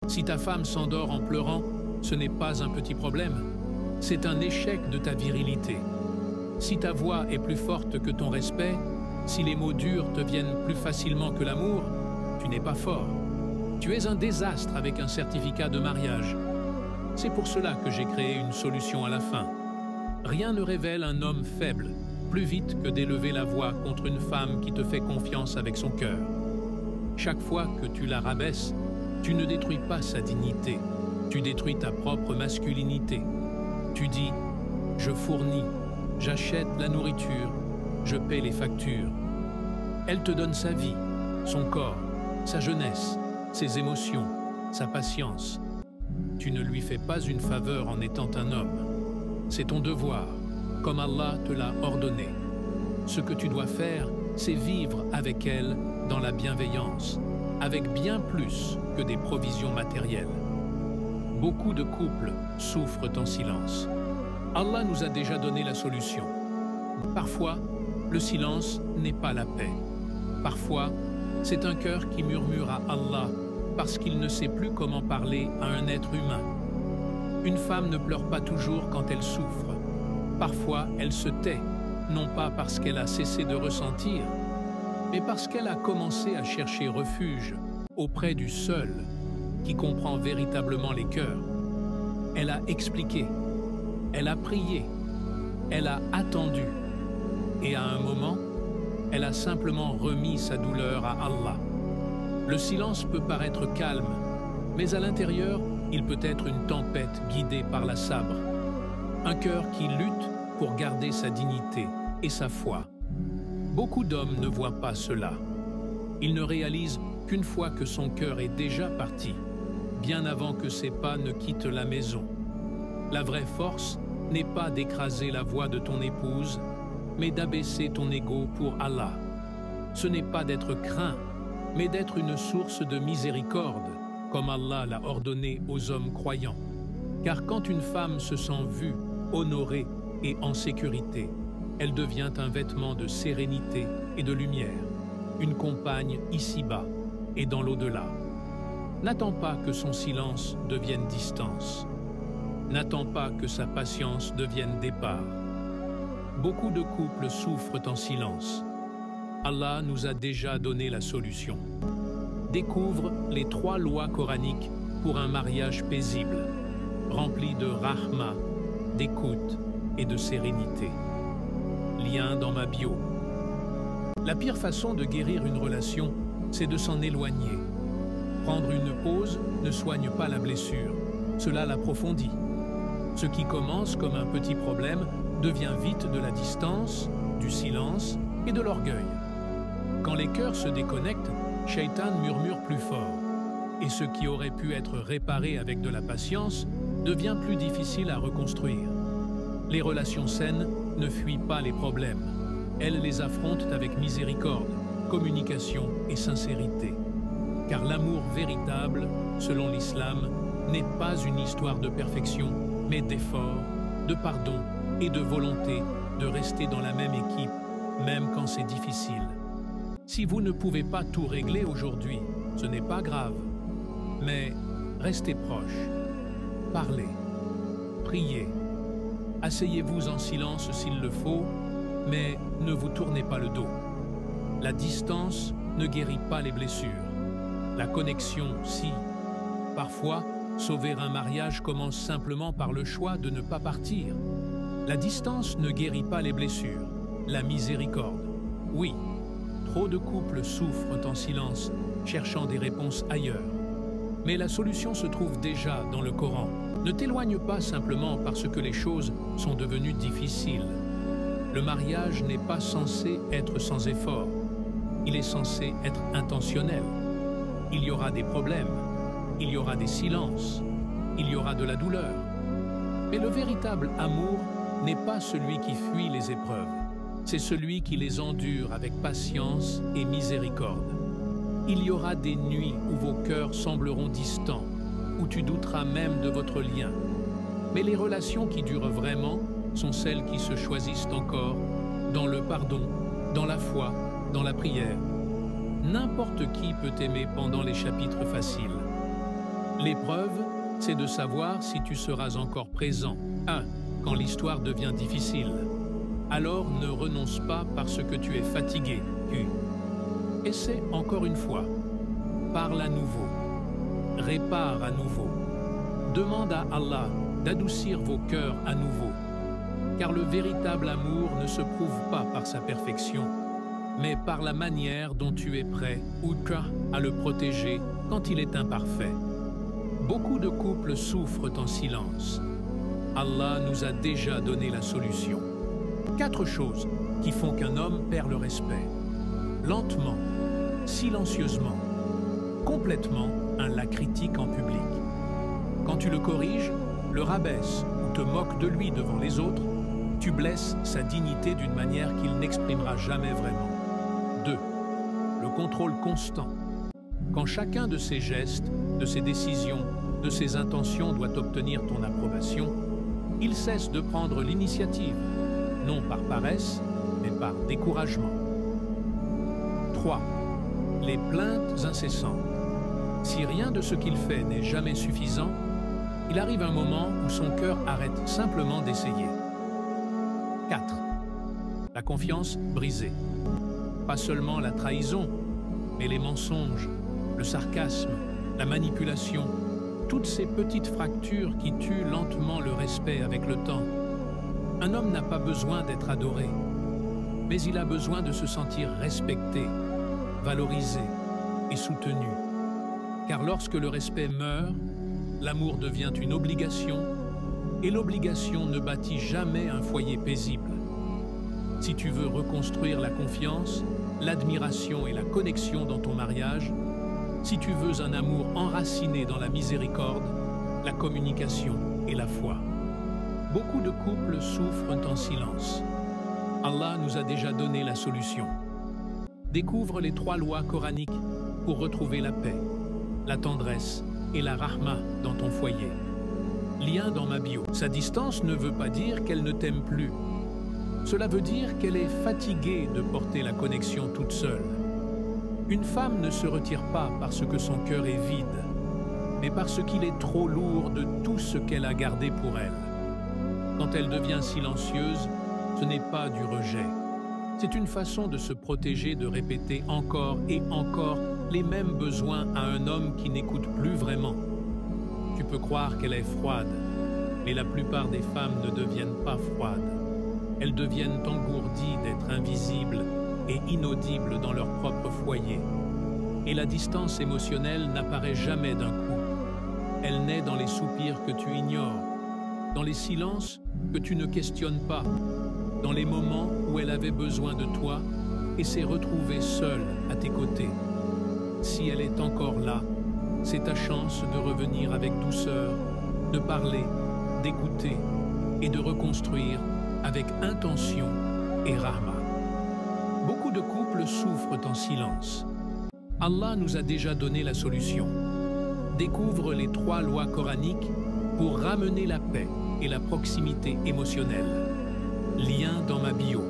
Si ta femme s'endort en pleurant, ce n'est pas un petit problème, c'est un échec de ta virilité. Si ta voix est plus forte que ton respect, si les mots durs te viennent plus facilement que l'amour, tu n'es pas fort. Tu es un désastre avec un certificat de mariage. C'est pour cela que j'ai créé une solution à la fin. Rien ne révèle un homme faible plus vite que d'élever la voix contre une femme qui te fait confiance avec son cœur. Chaque fois que tu la rabaisses, tu ne détruis pas sa dignité, tu détruis ta propre masculinité. Tu dis « je fournis, j'achète la nourriture, je paie les factures ». Elle te donne sa vie, son corps, sa jeunesse, ses émotions, sa patience. Tu ne lui fais pas une faveur en étant un homme. C'est ton devoir, comme Allah te l'a ordonné. Ce que tu dois faire, c'est vivre avec elle dans la bienveillance, avec bien plus que des provisions matérielles. Beaucoup de couples souffrent en silence. Allah nous a déjà donné la solution. Parfois, le silence n'est pas la paix. Parfois, c'est un cœur qui murmure à Allah parce qu'il ne sait plus comment parler à un être humain. Une femme ne pleure pas toujours quand elle souffre. Parfois, elle se tait, non pas parce qu'elle a cessé de ressentir, mais parce qu'elle a commencé à chercher refuge auprès du seul qui comprend véritablement les cœurs. Elle a expliqué, elle a prié, elle a attendu, et à un moment, elle a simplement remis sa douleur à Allah. Le silence peut paraître calme, mais à l'intérieur, il peut être une tempête guidée par la sabre. Un cœur qui lutte pour garder sa dignité et sa foi. Beaucoup d'hommes ne voient pas cela. Ils ne réalisent qu'une fois que son cœur est déjà parti, bien avant que ses pas ne quittent la maison. La vraie force n'est pas d'écraser la voix de ton épouse, mais d'abaisser ton ego pour Allah. Ce n'est pas d'être craint, mais d'être une source de miséricorde, comme Allah l'a ordonné aux hommes croyants. Car quand une femme se sent vue, honorée et en sécurité, elle devient un vêtement de sérénité et de lumière, une compagne ici-bas et dans l'au-delà. N'attends pas que son silence devienne distance. N'attends pas que sa patience devienne départ. Beaucoup de couples souffrent en silence. Allah nous a déjà donné la solution. Découvre les 3 lois coraniques pour un mariage paisible, rempli de rahma, d'écoute et de sérénité. Lien dans ma bio. La pire façon de guérir une relation, c'est de s'en éloigner. Prendre une pause ne soigne pas la blessure, cela l'approfondit. Ce qui commence comme un petit problème devient vite de la distance, du silence et de l'orgueil. Quand les cœurs se déconnectent, Shaitan murmure plus fort, et ce qui aurait pu être réparé avec de la patience devient plus difficile à reconstruire. Les relations saines ne fuient pas les problèmes, elles les affrontent avec miséricorde, communication et sincérité. Car l'amour véritable, selon l'islam, n'est pas une histoire de perfection, mais d'effort, de pardon et de volonté de rester dans la même équipe, même quand c'est difficile. Si vous ne pouvez pas tout régler aujourd'hui, ce n'est pas grave. Mais restez proches, parlez, priez, asseyez-vous en silence s'il le faut, mais ne vous tournez pas le dos. La distance ne guérit pas les blessures. La connexion, si. Parfois, sauver un mariage commence simplement par le choix de ne pas partir. La distance ne guérit pas les blessures. La miséricorde, oui. Trop de couples souffrent en silence, cherchant des réponses ailleurs. Mais la solution se trouve déjà dans le Coran. Ne t'éloigne pas simplement parce que les choses sont devenues difficiles. Le mariage n'est pas censé être sans effort. Il est censé être intentionnel. Il y aura des problèmes, il y aura des silences, il y aura de la douleur. Mais le véritable amour n'est pas celui qui fuit les épreuves. C'est celui qui les endure avec patience et miséricorde. Il y aura des nuits où vos cœurs sembleront distants, où tu douteras même de votre lien. Mais les relations qui durent vraiment sont celles qui se choisissent encore dans le pardon, dans la foi, dans la prière. N'importe qui peut aimer pendant les chapitres faciles. L'épreuve, c'est de savoir si tu seras encore présent. 1. Quand l'histoire devient difficile. Alors ne renonce pas parce que tu es fatigué. Puis, essaie encore une fois. Parle à nouveau. Répare à nouveau. Demande à Allah d'adoucir vos cœurs à nouveau. Car le véritable amour ne se prouve pas par sa perfection, mais par la manière dont tu es prêt ou à le protéger quand il est imparfait. Beaucoup de couples souffrent en silence. Allah nous a déjà donné la solution. 4 choses qui font qu'un homme perd le respect. Lentement, silencieusement, complètement, la critique en public. Quand tu le corriges, le rabaisses ou te moques de lui devant les autres, tu blesses sa dignité d'une manière qu'il n'exprimera jamais vraiment. 2. Le contrôle constant. Quand chacun de ses gestes, de ses décisions, de ses intentions doit obtenir ton approbation, il cesse de prendre l'initiative, non par paresse, mais par découragement. 3. Les plaintes incessantes. Si rien de ce qu'il fait n'est jamais suffisant, il arrive un moment où son cœur arrête simplement d'essayer. 4. La confiance brisée. Pas seulement la trahison, mais les mensonges, le sarcasme, la manipulation, toutes ces petites fractures qui tuent lentement le respect avec le temps. Un homme n'a pas besoin d'être adoré, mais il a besoin de se sentir respecté, valorisé et soutenu. Car lorsque le respect meurt, l'amour devient une obligation, et l'obligation ne bâtit jamais un foyer paisible. Si tu veux reconstruire la confiance, l'admiration et la connexion dans ton mariage, si tu veux un amour enraciné dans la miséricorde, la communication et la foi. Beaucoup de couples souffrent en silence. Allah nous a déjà donné la solution. Découvre les 3 lois coraniques pour retrouver la paix, la tendresse et la rahma dans ton foyer. Lien dans ma bio. Sa distance ne veut pas dire qu'elle ne t'aime plus. Cela veut dire qu'elle est fatiguée de porter la connexion toute seule. Une femme ne se retire pas parce que son cœur est vide, mais parce qu'il est trop lourd de tout ce qu'elle a gardé pour elle. Quand elle devient silencieuse, ce n'est pas du rejet. C'est une façon de se protéger de répéter encore et encore les mêmes besoins à un homme qui n'écoute plus vraiment. Tu peux croire qu'elle est froide, mais la plupart des femmes ne deviennent pas froides. Elles deviennent engourdies d'être invisibles et inaudibles dans leur propre foyer. Et la distance émotionnelle n'apparaît jamais d'un coup. Elle naît dans les soupirs que tu ignores, dans les silences que tu ne questionnes pas, dans les moments où elle avait besoin de toi et s'est retrouvée seule à tes côtés. Si elle est encore là, c'est ta chance de revenir avec douceur, de parler, d'écouter et de reconstruire avec intention et rahma. Beaucoup de couples souffrent en silence. Allah nous a déjà donné la solution. Découvre les 3 lois coraniques pour ramener la paix et la proximité émotionnelle. Lien dans ma bio.